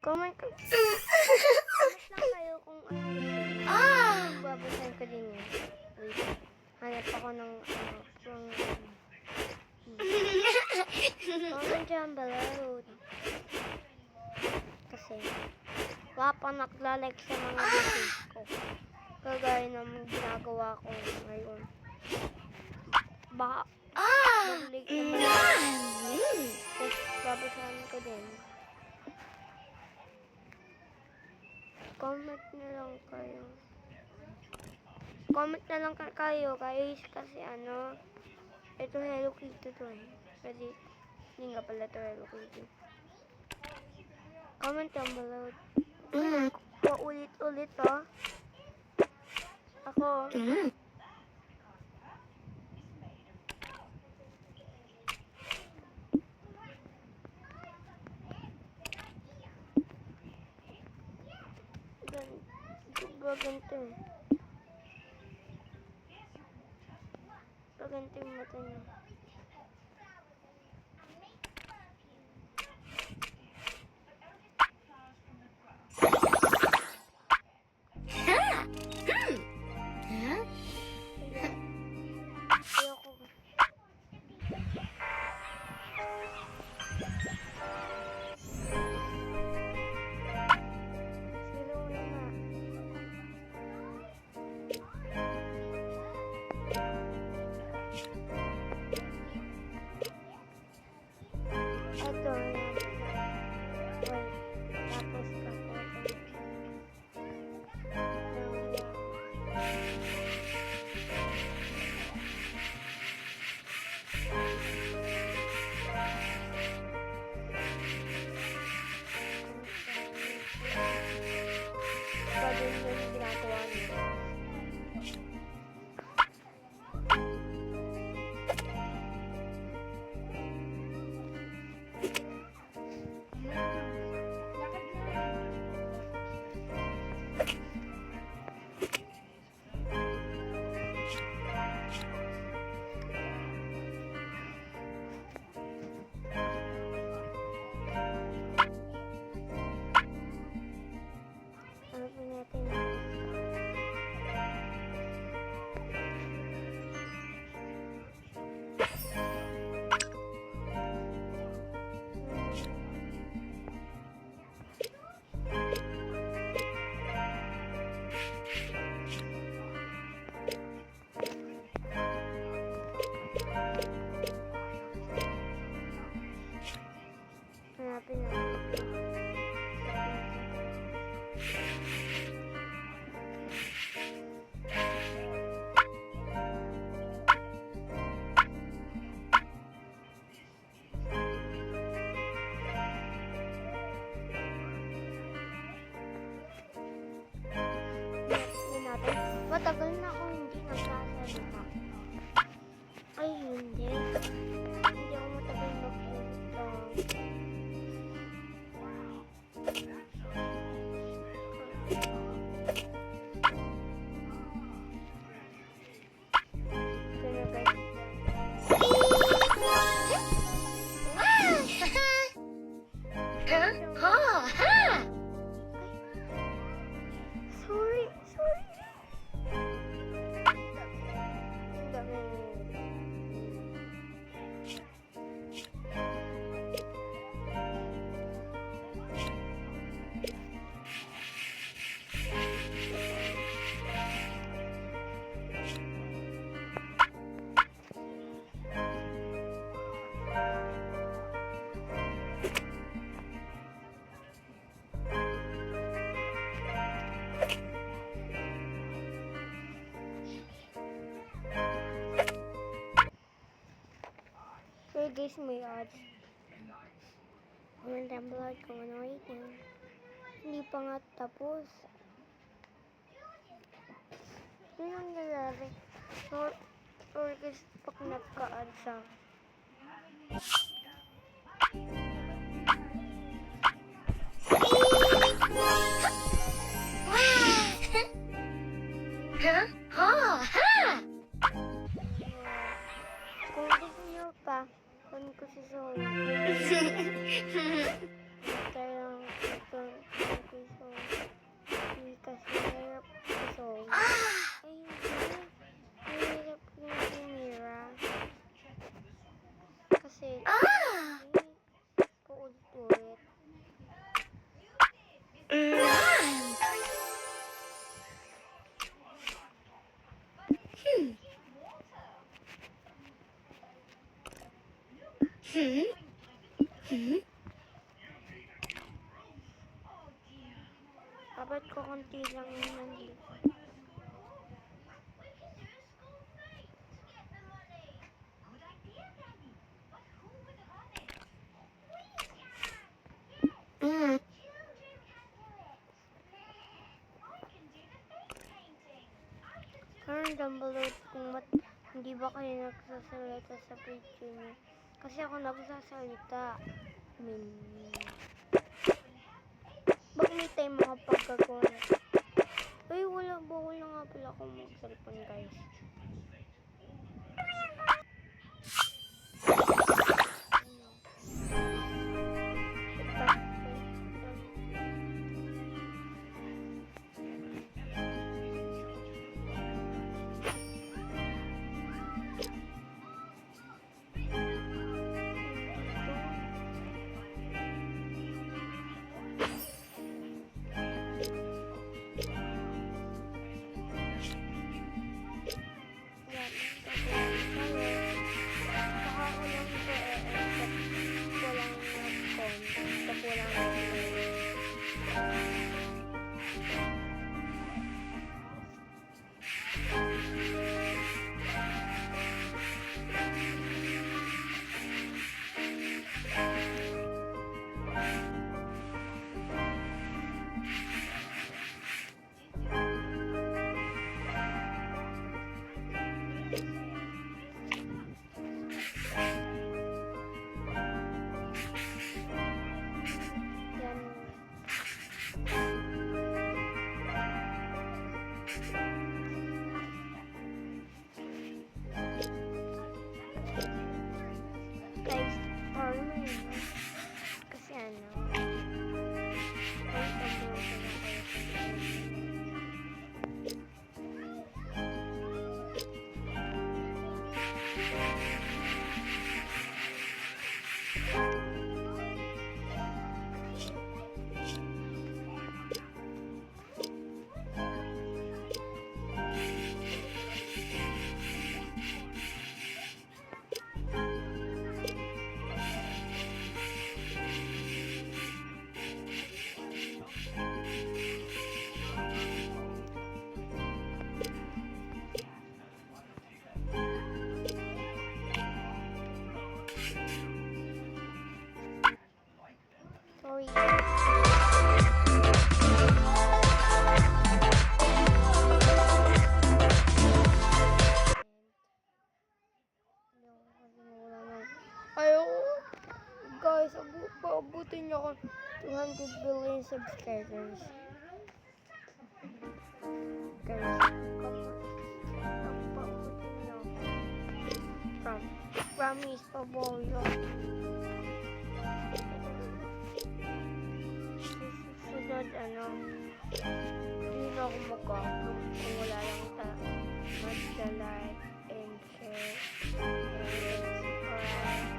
Comment lang kayo kung ano gusto niyo. Babasahin ko din yun. Wait. Hanap ako ng comment dyan below. Kasi wala pa naglalike sa mga videos ko. Kagaya ng ginagawa ko ngayon. Baka mag-like naman. Tapos babasahin ko din. Comment na lang kayo. Comment na lang kayo guys kasi ito Hello Kitty to eh. Kasi hindi nga pala ito Hello Kitty. Comment down below. Paulit-ulit to. Ako. Ganito eh. Ganito yung mata niya. Ayoko. Ito. Wait. Tapos pwede yung ginagawa niyo. Ano po natin? Hanapin natin. Matagal na ako hindi nagsasalita. Ay, hindi. Hindi ako matagal magpunta. Kaya guys. Sorry. So guys, may odds. Comment down below kung ano rate niyo. Hindi pa nga tapos. Yun ang nangyari. Sorry guys, pag nagka-odds sa kung gusto niyo pa, kunin ko si Zoe. Kaya lang, Dapat ko konti lang yung nandito. Parang Dumbledore, hindi ba kayo nagsasalita sa picture niyo? Kasi ako nagsasalita. Bak may time mga pagkagawa. Ay, bawal na nga pala akong mag-cellphone, guys. Guys, parang kasi ano, ay pag-uwi ko na kayo sorry. Ayoko. Guys, paabutin niyo ako 200 billion subscribers. Guys, paabutin niyo ako. Promise, paboyo. Susunod, hindi na ako mag-upload kung wala lang mag-like and share and subscribe.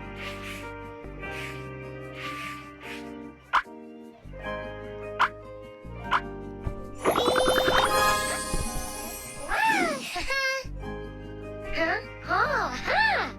Huh? Oh, ha!